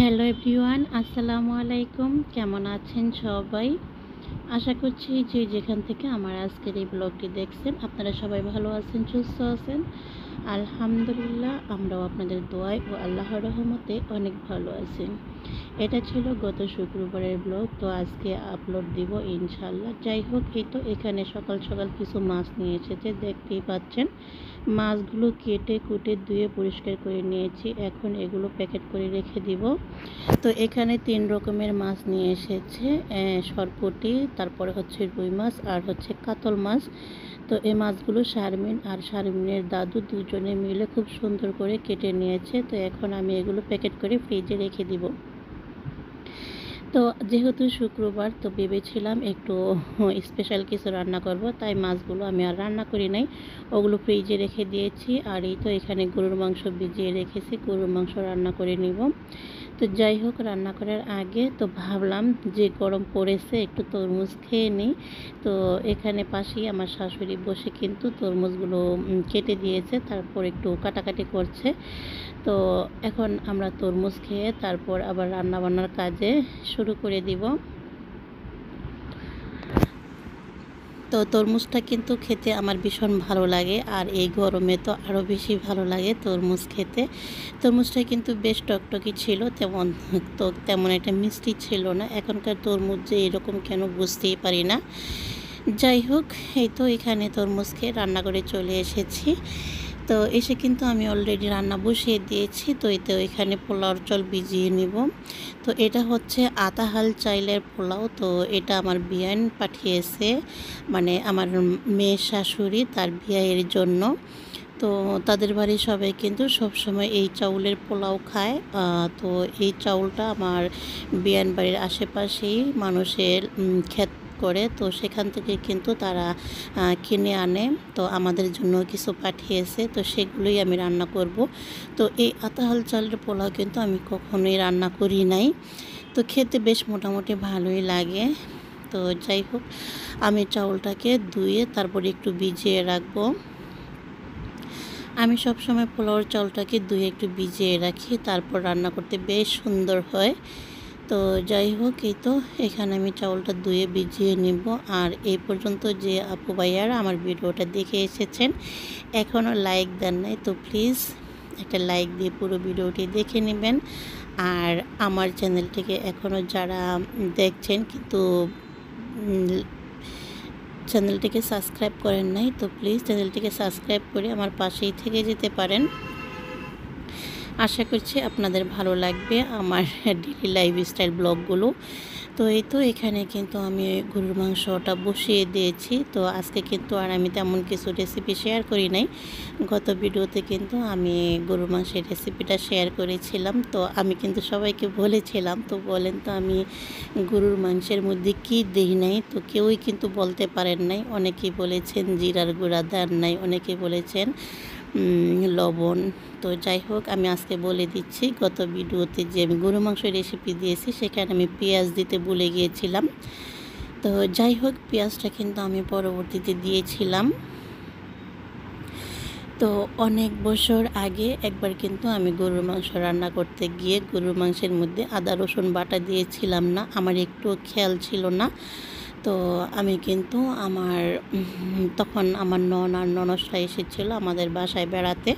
Hello everyone, আসসালামু আলাইকুম। কেমন আছেন সবাই? আশা করছি যে যেখান থেকে আমার আজকের এই ব্লগটি দেখছেন আপনারা সবাই ভালো আছেন, সুস্থ আছেন। আলহামদুলিল্লাহ, আমরাও আপনাদের দোয়ায় ও আল্লাহর রহমতে অনেক ভালো আছি। এটা ছিল গত শুক্রবারের ব্লগ, তো আজকে আপলোড দিব ইনশাল্লাহ। যাই হোক, এই তো এখানে সকাল সকাল কিছু মাছ নিয়ে এসেছে, দেখতেই পাচ্ছেন। মাছগুলো কেটে কুটে ধুয়ে পরিষ্কার করে নিয়েছি, এখন এগুলো প্যাকেট করে রেখে দিব। তো এখানে ৩ রকমের মাছ নিয়ে এসেছে, সরপুঁটি, তারপরে হচ্ছে রুই মাছ আর হচ্ছে কাতল মাছ। তো এই মাছগুলো শারমিন আর শারমিনের দাদু দুজনে মিলে খুব সুন্দর করে কেটে নিয়েছে। তো এখন আমি এগুলো প্যাকেট করে ফ্রিজে রেখে দিব। তো যেহেতু শুক্রবার, তো ভেবেছিলাম একটু স্পেশাল কিছু রান্না করব, তাই মাছগুলো আমি আর রান্না করি নাই, ওগুলো ফ্রিজে রেখে দিয়েছি। আর এই তো এখানে গরুর মাংস ভিজিয়ে রেখেছি, গরুর মাংস রান্না করে নিব। তো যাই হোক, রান্না করার আগে তো ভাবলাম যে গরম পড়েছে একটু তরমুজ খেয়ে নিই। তো এখানে পাশেই আমার শাশুড়ি বসে কিন্তু তরমুজগুলো কেটে দিয়েছে, তারপর একটু কাটাকাটি করছে। তো এখন আমরা তরমুজ খেয়ে তারপর আবার রান্নাবান্নার কাজে শুরু করে দিব। তো তরমুজটা কিন্তু খেতে আমার ভীষণ ভালো লাগে, আর এই গরমে তো আরও বেশি ভালো লাগে তরমুজ খেতে। তরমুজটা কিন্তু বেশ টকটকি ছিল, তেমন একটা মিষ্টি ছিল না। এখনকার তরমুজ যে এরকম কেন বুঝতেই পারি না। যাই হোক, এই তো এখানে তরমুজ খেয়ে রান্না করে চলে এসেছি। তো এসে কিন্তু আমি অলরেডি রান্না বসিয়ে দিয়েছি। তো এতে এখানে পোলাওর চাল ভিজিয়ে নিব। তো এটা হচ্ছে আতাহাল চাইলের পোলাও। তো এটা আমার বিয়ান পাঠিয়েছে, মানে আমার মেয়ের শাশুড়ি তার বিয়ের জন্য। তো তাদের বাড়ির সবাই কিন্তু সবসময় এই চাউলের পোলাও খায়। তো এই চাউলটা আমার বিয়ান বাড়ির আশেপাশেই মানুষের ক্ষেত করে, তো সেখান থেকে কিন্তু তারা কিনে আনে। তো আমাদের জন্য কিছু পাঠিয়েছে, তো সেগুলোই আমি রান্না করব। তো এই আতাহাল চালের পোলাও কিন্তু আমি কখনোই রান্না করি নাই। তো খেতে বেশ মোটামুটি ভালোই লাগে। তো যাই হোক, আমি চাউলটাকে ধুয়ে তারপরে একটু ভিজিয়ে রাখবো। আমি সবসময় পোলাওর চাউলটাকে ধুয়ে একটু ভিজিয়ে রাখি, তারপর রান্না করতে বেশ সুন্দর হয়। তো যাই হোক, এই তো এখানে আমি চাউলটা ধুয়ে ভিজিয়ে নিব। আর এই পর্যন্ত যে আপু ভাইয়ারা আমার ভিডিওটা দেখে এসেছেন, এখনও লাইক দেন নাই, তো প্লিজ একটা লাইক দিয়ে পুরো ভিডিওটি দেখে নেবেন। আর আমার চ্যানেলটিকে এখনও যারা দেখছেন কিন্তু চ্যানেলটিকে সাবস্ক্রাইব করেন নাই, তো প্লিজ চ্যানেলটিকে সাবস্ক্রাইব করে আমার পাশেই থেকে যেতে পারেন। আশা করছি আপনাদের ভালো লাগবে আমার ডেইলি লাইফস্টাইল ব্লগগুলো। তো এই তো এখানে কিন্তু আমি গরুর মাংসটা বসিয়ে দিয়েছি। তো আজকে কিন্তু আর আমি তেমন কিছু রেসিপি শেয়ার করি নাই। গত ভিডিওতে কিন্তু আমি গরুর মাংসের রেসিপিটা শেয়ার করেছিলাম। তো আমি কিন্তু সবাইকে বলেছিলাম, তো বলেন তো আমি গরুর মাংসের মধ্যে কী দিই নাই, তো কেউই কিন্তু বলতে পারেন নাই। অনেকেই বলেছেন জিরার গুঁড়া দেন নাই, অনেকেই বলেছেন লবণ। তো যাই হোক, আমি আজকে বলে দিচ্ছি, গত ভিডিওতে যে আমি গরু মাংসের রেসিপি দিয়েছি সেখানে আমি পেঁয়াজ দিতে ভুলে গিয়েছিলাম। তো যাই হোক, পেঁয়াজটা কিন্তু আমি পরবর্তীতে দিয়েছিলাম। তো অনেক বছর আগে একবার কিন্তু আমি গরুর মাংস রান্না করতে গিয়ে গরুর মাংসের মধ্যে আদা রসুন বাটা দিয়েছিলাম না, আমার একটু খেয়াল ছিল না। তো আমি কিন্তু তখন আমার ননদরা এসেছিলো আমাদের বাসায় বেড়াতে।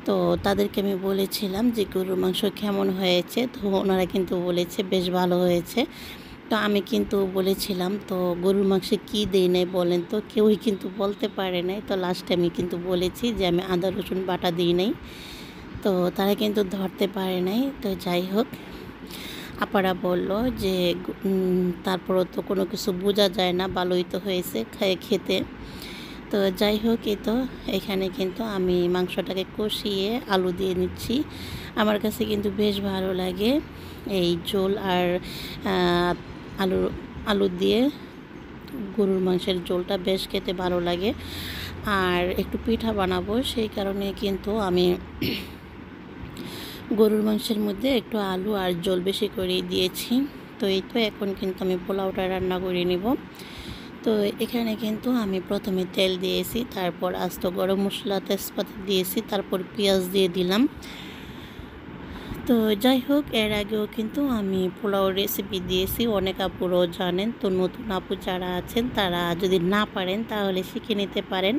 তো তাদেরকে আমি বলেছিলাম যে গরুর মাংস কেমন হয়েছে, তো ওনারা কিন্তু বলেছে বেশ ভালো হয়েছে। তো আমি কিন্তু বলেছিলাম, তো গরুর মাংসে কী দেই নাই বলেন তো, কেউই কিন্তু বলতে পারে নাই। তো লাস্টে আমি কিন্তু বলেছি যে আমি আদা রসুন বাটা দিই নাই, তো তারা কিন্তু ধরতে পারে নাই। তো যাই হোক, আপারা বলল যে তারপরও তো কোনো কিছু বোঝা যায় না, ভালোই তো হয়েছে খেতে। তো যাই হোক, এই তো এখানে কিন্তু আমি মাংসটাকে কষিয়ে আলু দিয়ে নিচ্ছি। আমার কাছে কিন্তু বেশ ভালো লাগে এই ঝোল আর আলু আলু দিয়ে গরুর মাংসের ঝোলটা বেশ খেতে ভালো লাগে। আর একটু পিঠা বানাবো, সেই কারণে কিন্তু আমি গরুর মাংসের মধ্যে একটু আলু আর ঝোল বেশি করে দিয়েছি। তো এই তো এখন কিন্তু আমি পোলাওটা রান্না করে নিব। তো এখানে কিন্তু আমি প্রথমে তেল দিয়েছি, তারপর আস্ত গরম মশলা তেজপাতা দিয়েছি, তারপর পেঁয়াজ দিয়ে দিলাম। তো যাই হোক, এর আগেও কিন্তু আমি পোলাও রেসিপি দিয়েছি, অনেক আপুরাও জানেন। তো নতুন আপু যারা আছেন তারা যদি না পারেন তাহলে শিখে নিতে পারেন,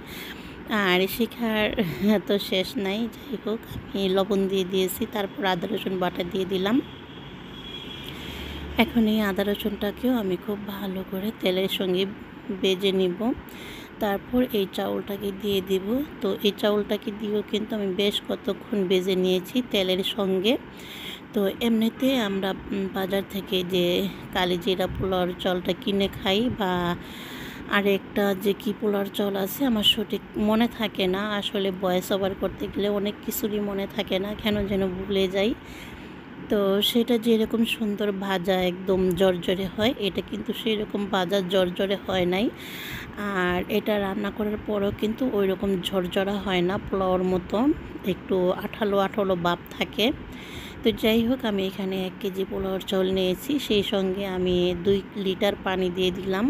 আর শেখার তো শেষ নাই। যাই হোক, আমি লবণ দিয়ে দিয়েছি, তারপর আদা রসুন বাটা দিয়ে দিলাম। এখন এই আদা রসুনটাকেও আমি খুব ভালো করে তেলের সঙ্গে ভেজে নিব। তারপর এই চাউলটাকে দিয়ে দিব। তো এই চাউলটাকে দিয়েও কিন্তু আমি বেশ কতক্ষণ ভেজে নিয়েছি তেলের সঙ্গে। তো এমনিতে আমরা বাজার থেকে যে কালিজিরা পোলাওর চালটা কিনে খাই, বা আরেকটা যে কী পোলাওর চাল আছে আমার সঠিক মনে থাকে না, আসলে ভয়েস ওভার করতে গেলে অনেক কিছুরই মনে থাকে না, কেন যেন ভুলে যাই। তো সেটা যেরকম সুন্দর ভাজা একদম জর্জরে হয়, এটা কিন্তু সেই রকম ভাজা জর্জরে হয় নাই। আর এটা রান্না করার পরও কিন্তু ওই রকম ঝরঝরা হয় না, পোলাওর মতো একটু আঠালো আঠালো ভাব থাকে। তো যাই হোক, আমি এখানে 1 কেজি পোলাওর চাউল নিয়েছি, সেই সঙ্গে আমি 2 লিটার পানি দিয়ে দিলাম।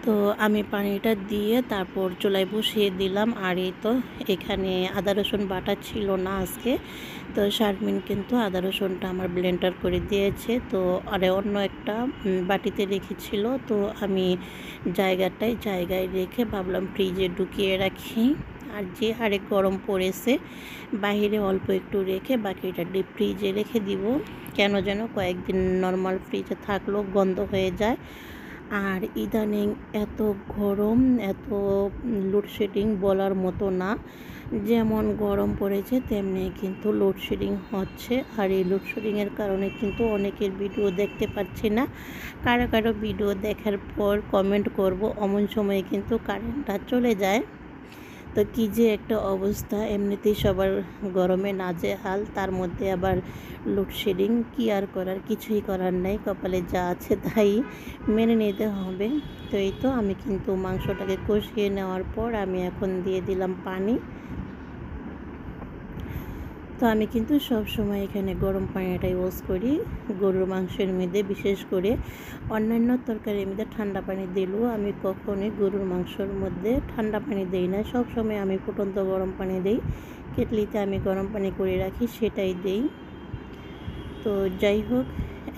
তো আমি পানিটা দিয়ে তারপর চুলায় বসিয়ে দিলাম। আর এই তো এখানে আদা রসুন বাটা ছিল না আজকে, তো শারমিন কিন্তু আদা রসুনটা আমার ব্লেন্ডার করে দিয়েছে। তো আরে অন্য একটা বাটিতে রেখেছিল, তো আমি জায়গায় রেখে ভাবলাম ফ্রিজে ঢুকিয়ে রাখি। আর যে হারে গরম পড়েছে, বাইরে অল্প একটু রেখে বাকিটা ডিপ ফ্রিজে রেখে দিব, কেন যেন কয়েকদিন নর্মাল ফ্রিজে থাকলেও গন্ধ হয়ে যায়। আর ইদানিং এত গরম, এত লোডশেডিং বলার মতো না। যেমন গরম পড়েছে তেমনি কিন্তু লোডশেডিং হচ্ছে। আর এই লোডশেডিংয়ের কারণে কিন্তু অনেকের ভিডিও দেখতে পাচ্ছি না। কারো কারো ভিডিও দেখার পর কমেন্ট করব, অমন সময়ে কিন্তু কারেন্টটা চলে যায়। তো কী যে একটা অবস্থা, এমনিতেই সবার গরমে নাজেহাল, তার মধ্যে আবার লোডশেডিং। কী আর করার, কিছুই করার নেই, কপালে যা আছে তাই মেনে নিতে হবে। তো এই তো আমি কিন্তু মাংসটাকে কষিয়ে নেওয়ার পর আমি এখন দিয়ে দিলাম পানি। তো আমি কিন্তু সব সময় এখানে গরম পানিটা ইউজ করি গরুর মাংসের মধ্যে, বিশেষ করে অন্যান্য তরকারির মধ্যে ঠান্ডা পানি দিলেও আমি কখনোই গরুর মাংসের মধ্যে ঠান্ডা পানি দিই না। সব সময় আমি ফুটন্ত গরম পানি দিই, কেটলিতে আমি গরম পানি করে রাখি সেটাই দিই। তো যাই হোক,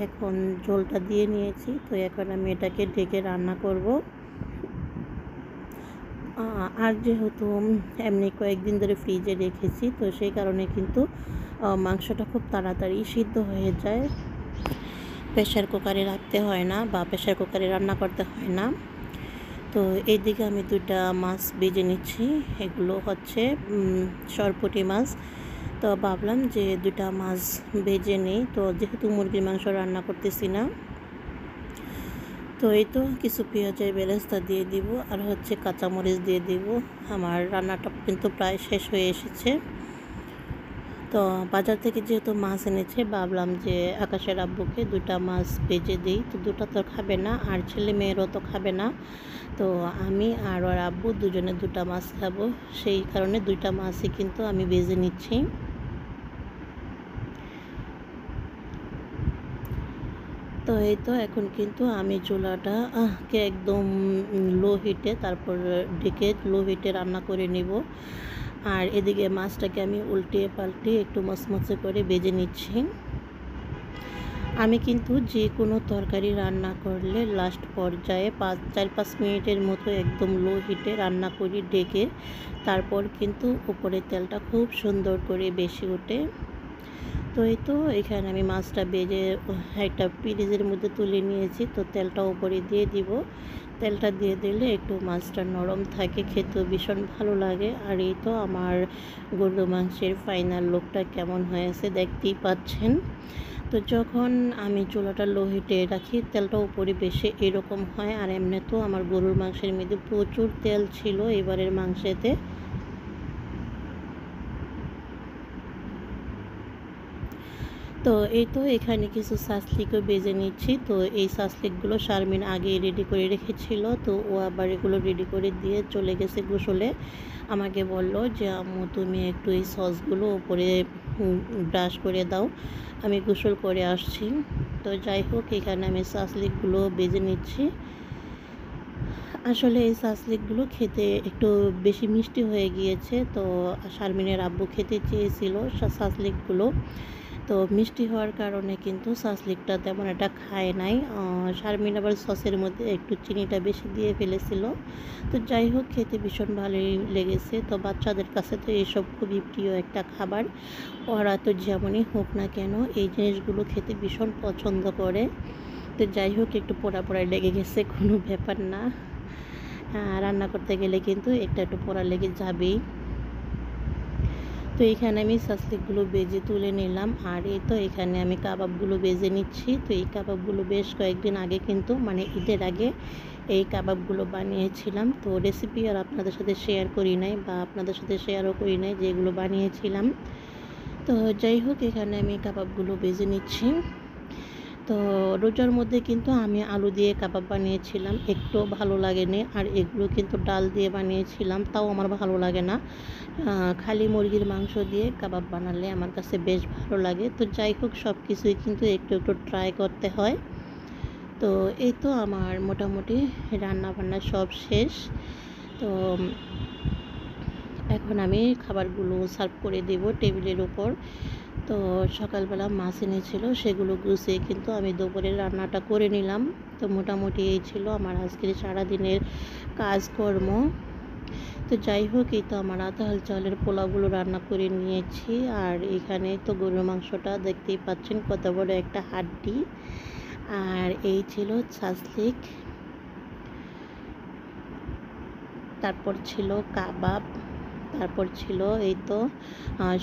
এখন ঝোলটা দিয়ে নিয়েছি, তো এখন আমি এটাকে ঢেকে রান্না করব। আর যেহেতু এমনি কয়েকদিন ধরে ফ্রিজে রেখেছি, তো সেই কারণে কিন্তু মাংসটা খুব তাড়াতাড়ি সিদ্ধ হয়ে যায়, প্রেশার কুকারে রাখতে হয় না বা প্রেশার কুকারে রান্না করতে হয় না। তো এইদিকে আমি 2টা মাছ ভেজে নিচ্ছি, এগুলো হচ্ছে সরপুঁটি মাছ। তো ভাবলাম যে 2টা মাছ ভেজে নিই, তো যেহেতু মুরগির মাংস রান্না করতেছি না। তো এই তো কিছু পেঁয়াজের বেরেস্তা দিয়ে দিব, আর হচ্ছে কাঁচামরিচ দিয়ে দিব। আমার রান্নাটা কিন্তু প্রায় শেষ হয়ে এসেছে। তো বাজার থেকে যেহেতু মাছ এনেছে, ভাবলাম যে আকাশের আব্বুকে 2টা মাছ ভেজে দিই। তো 2টা তো খাবে না, আর ছেলে মেয়েরও তো খাবে না। তো আমি আর ওর আব্বু দুজনে 2টা মাছ খাবো, সেই কারণে 2টা মাছই কিন্তু আমি ভেজে নিচ্ছি। তো এই তো এখন কিন্তু আমি চুলাটাকে একদম লো হিটে, তারপর ঢেকে লো হিটে রান্না করে নিব। আর এদিকে মাছটাকে আমি উল্টিয়ে পাল্টিয়ে একটু মচমচে করে ভেজে নিচ্ছি। আমি কিন্তু যে কোনো তরকারি রান্না করলে লাস্ট পর্যায়ে 4-5 মিনিটের মতো একদম লো হিটে রান্না করি ঢেকে, তারপর কিন্তু উপরে তেলটা খুব সুন্দর করে বেশি ওঠে। তো এই তো এখানে আমি মাছটা ভেজে একটা পিরিজের মধ্যে তুলে নিয়েছি, তো তেলটা উপরে দিয়ে দিব। তেলটা দিয়ে দিলে একটু মাছটা নরম থাকে, খেতেও ভীষণ ভালো লাগে। আর এই তো আমার গরুর মাংসের ফাইনাল লুকটা কেমন হয়েছে দেখতেই পাচ্ছেন। তো যখন আমি চুলাটা লো হিটে রাখি, তেলটা উপরে বেশি এরকম হয়। আর এমনি তো আমার গরুর মাংসের মধ্যে প্রচুর তেল ছিল এবারের মাংসেতে। তো এই তো এখানে কিছু সাসলিকও বেজে নিচ্ছি। তো এই সাসলিকগুলো শারমিন আগে রেডি করে রেখেছিল, তো ও আবার এগুলো রেডি করে দিয়ে চলে গেছে গোসলে। আমাকে বলল যে আম্মু তুমি একটু এই সসগুলো উপরে ব্রাশ করে দাও, আমি গোসল করে আসছি। তো যাই হোক, এখানে আমি সাসলিকগুলো বেজে নিচ্ছি। আসলে এই সাসলিকগুলো খেতে একটু বেশি মিষ্টি হয়ে গিয়েছে, তো শারমিনের আব্বু খেতে চেয়েছিল সাসলিকগুলো। তো মিষ্টি হওয়ার কারণে কিন্তু সাসলিকটা তেমন একটা খায় নাই। শারমিন আবার সসের মধ্যে একটু চিনিটা বেশি দিয়ে ফেলেছিল। তো যাই হোক, খেতে ভীষণ ভালোই লেগেছে। তো বাচ্চাদের কাছে তো এইসব খুবই প্রিয় একটা খাবার। ওরা তো যেমনই হোক না কেন এই জিনিসগুলো খেতে ভীষণ পছন্দ করে। তো যাই হোক, একটু পোড়া পোড়া লেগে গেছে, কোনো ব্যাপার না। রান্না করতে গেলে কিন্তু একটু পোড়া লেগে যাবেই। তো এখানে আমি সাসলিকগুলো বেজে তুলে নিলাম, আর এই তো এখানে আমি কাবাবগুলো বেজে নিচ্ছি। তো এই কাবাবগুলো বেশ কয়েকদিন আগে কিন্তু মানে ঈদের আগে এই কাবাবগুলো বানিয়েছিলাম। তো রেসিপি আর আপনাদের সাথে শেয়ার করি নাই, বা আপনাদের সাথে শেয়ারও করি নাই যেগুলো বানিয়েছিলাম। তো যাই হোক, এখানে আমি কাবাবগুলো বেজে নিচ্ছি। তো রোজার মধ্যে কিন্তু আমি আলু দিয়ে কাবাব বানিয়েছিলাম, একটু ভালো লাগেনি। আর এগুলো কিন্তু ডাল দিয়ে বানিয়েছিলাম, তাও আমার ভালো লাগে না। খালি মুরগির মাংস দিয়ে কাবাব বানালে আমার কাছে বেশ ভালো লাগে। তো যাই হোক, সব কিছুই কিন্তু একটু একটু ট্রাই করতে হয়। তো এই তো আমার মোটামুটি রান্না বান্না সব শেষ। তো এখন আমি খাবারগুলো সার্ভ করে দেব টেবিলের উপর। তো সকালবেলা মাছ এনেছিল, সেগুলো গুছিয়ে কিন্তু আমি দুপুরের রান্নাটা করে নিলাম। তো মোটামুটি এই ছিল আমার আজকের সারাদিনের কাজকর্ম। তো যাই হোক, এই তো আমার আতাহাল চালের পোলাওগুলো রান্না করে নিয়েছি। আর এখানে তো গরুর মাংসটা দেখতেই পাচ্ছেন, কত বড় একটা হাড্ডি। আর এই ছিল সাসলিক, তারপর ছিল কাবাব, তারপর ছিল এই তো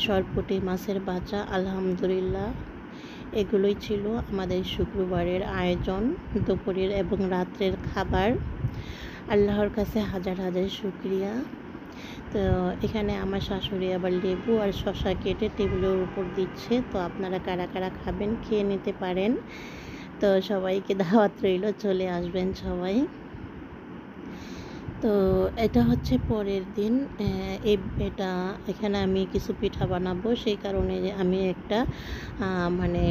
সরপুঁটি মাছের বাঁচা। আলহামদুলিল্লাহ, এগুলোই ছিল আমাদের শুক্রবারের আয়োজন, দুপুরের এবং রাত্রের খাবার। আল্লাহর কাছে হাজার হাজার শুকরিয়া। তো এখানে আমার শাশুড়ি আবার লেবু আর শসা কেটে টেবিলের উপর দিচ্ছে। তো আপনারা কারা কারা খাবেন খেয়ে নিতে পারেন। তো সবাইকে দাওয়াত রইল, চলে আসবেন সবাই। তো এটা হচ্ছে পরের দিন। এটা এখানে আমি কিছু পিঠা বানাবো, সেই কারণে আমি একটা মানে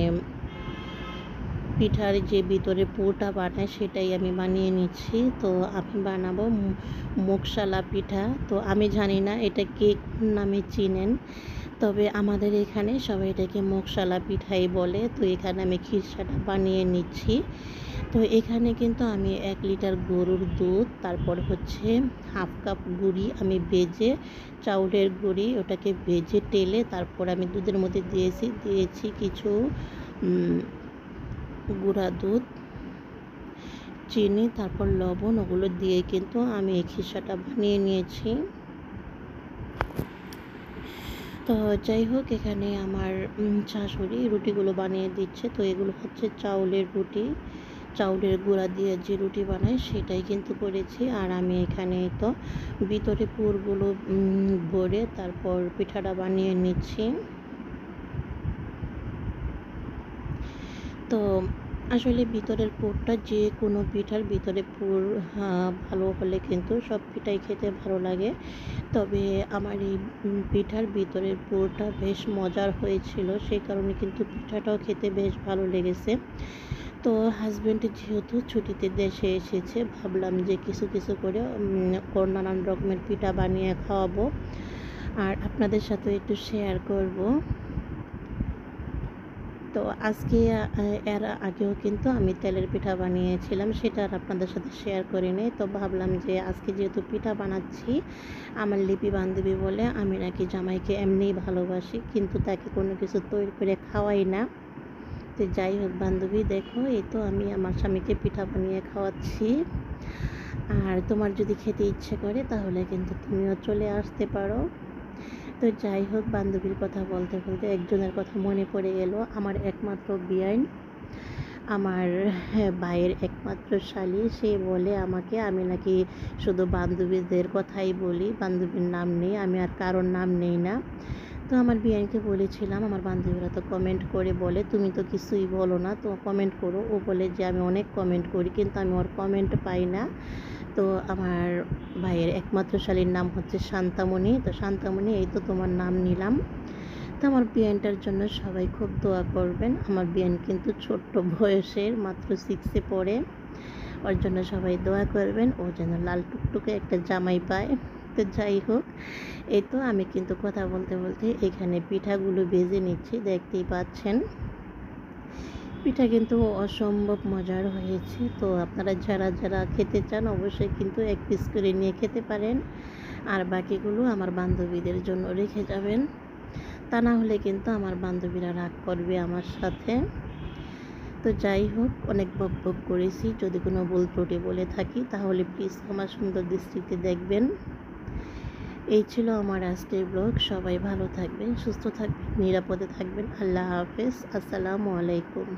পিঠার যে ভিতরে পুরটা বানায় সেটাই আমি বানিয়ে নিচ্ছি। তো আমি বানাবো মুগশালা পিঠা। তো আমি জানি না এটা কে কোন নামে চিনেন, তবে আমাদের এখানে সবাই এটাকে মুগশালা পিঠাই বলে। তো এখানে আমি খিরসাটা বানিয়ে নিচ্ছি। তো এখানে কিন্তু আমি 1 লিটার গরুর দুধ, তারপর হচ্ছে হাফ কাপ গুঁড়ি আমি ভেজে, চাউলের গুঁড়ি ওটাকে ভেজে টেলে তারপর আমি দুধের মধ্যে দিয়েছি কিছু গুঁড়া দুধ, চিনি, তারপর লবণ, ওগুলো দিয়ে কিন্তু আমি এই খিরসাটা বানিয়ে নিয়েছি। তো যাই হোক, এখানে আমার শাশুড়ি রুটিগুলো বানিয়ে দিচ্ছে। তো এগুলো হচ্ছে চাউলের রুটি, চাউলের গুঁড়া দিয়ে যে রুটি বানায় সেটাই কিন্তু করেছি। আর আমি এখানে তো ভিতরে পুরগুলো ভরে তারপর পিঠাটা বানিয়ে নিচ্ছি। তো আসলে ভিতরের পুরটা যে কোনো পিঠার ভিতরে পুর ভালো হলে কিন্তু সব পিঠাই খেতে ভালো লাগে। তবে আমার এই পিঠার ভিতরের পুরটা বেশ মজার হয়েছিল, সেই কারণে কিন্তু পিঠাটাও খেতে বেশ ভালো লেগেছে। তো হাজব্যান্ড যেহেতু ছুটিতে দেশে এসেছে, ভাবলাম যে কিছু কিছু করে নানান রকমের পিঠা বানিয়ে খাওয়াবো আর আপনাদের সাথে একটু শেয়ার করব। তো আজকে এর আগেও কিন্তু আমি তেলের পিঠা বানিয়েছিলাম, সেটা আর আপনাদের সাথে শেয়ার করিনি। তো ভাবলাম যে আজকে যেহেতু পিঠা বানাচ্ছি, আমার লিপি বান্ধবী বলে আমি নাকি জামাইকে এমনিই ভালোবাসি, কিন্তু তাকে কোনো কিছু তৈরি করে খাওয়াই না। তো যাই হোক বান্ধবী, দেখো এই তো আমি আমার স্বামীকে পিঠা বানিয়ে খাওয়াচ্ছি। আর তোমার যদি খেতে ইচ্ছে করে তাহলে কিন্তু তুমিও চলে আসতে পারো। তো যাই হোক, বান্ধবীর কথা বলতে বলতে একজনের কথা মনে পড়ে গেল, আমার একমাত্র বিয়াইন, আমার ভাইয়ের একমাত্র শালি। সে বলে আমাকে আমি নাকি শুধু বান্ধবীদের কথাই বলি, বান্ধবীর নাম নেই, আমি আর কারোর নাম নেই না। তো আমার বিয়ানকে বলেছিলাম, আমার বান্ধবীরা তো কমেন্ট করে বলে তুমি তো কিছুই বলো না, তো কমেন্ট করো। ও বলে যে আমি অনেক কমেন্ট করি কিন্তু আমি ওর কমেন্ট পাই না। তো আমার ভাইয়ের একমাত্র শালীর নাম হচ্ছে শান্তামণি। তো শান্তামণি, এই তো তোমার নাম নিলাম। তো আমার বিয়ানটার জন্য সবাই খুব দোয়া করবেন। আমার বিয়ান কিন্তু ছোট্ট বয়সের, মাত্র 6-এ পড়ে। ওর জন্য সবাই দোয়া করবেন, ও যেন লাল টুকটুকে একটা জামাই পায়। তো যাই হোক, এই তো আমি কিন্তু কথা বলতে বলতে এখানে পিঠাগুলো ভেজে নিচ্ছি, দেখতেই পাচ্ছেন। পিঠা কিন্তু অসম্ভব মজার হয়েছে। তো আপনারা যারা যারা খেতে চান অবশ্যই কিন্তু এক পিস করে নিয়ে খেতে পারেন, আর বাকিগুলো আমার বান্ধবীদের জন্য রেখে যাবেন। তা না হলে কিন্তু আমার বান্ধবীরা রাগ করবে আমার সাথে। তো যাই হোক, অনেক বক বক করেছি, যদি কোনো ভুল ত্রুটি বলে থাকি তাহলে প্লিজ আমার সুন্দর দৃষ্টিতে দেখবেন। এই ছিল আমার আজকের ব্লগ। সবাই ভালো থাকবেন, সুস্থ থাকবেন, নিরাপদে থাকবেন। আল্লাহ হাফেজ, আসসালামু আলাইকুম।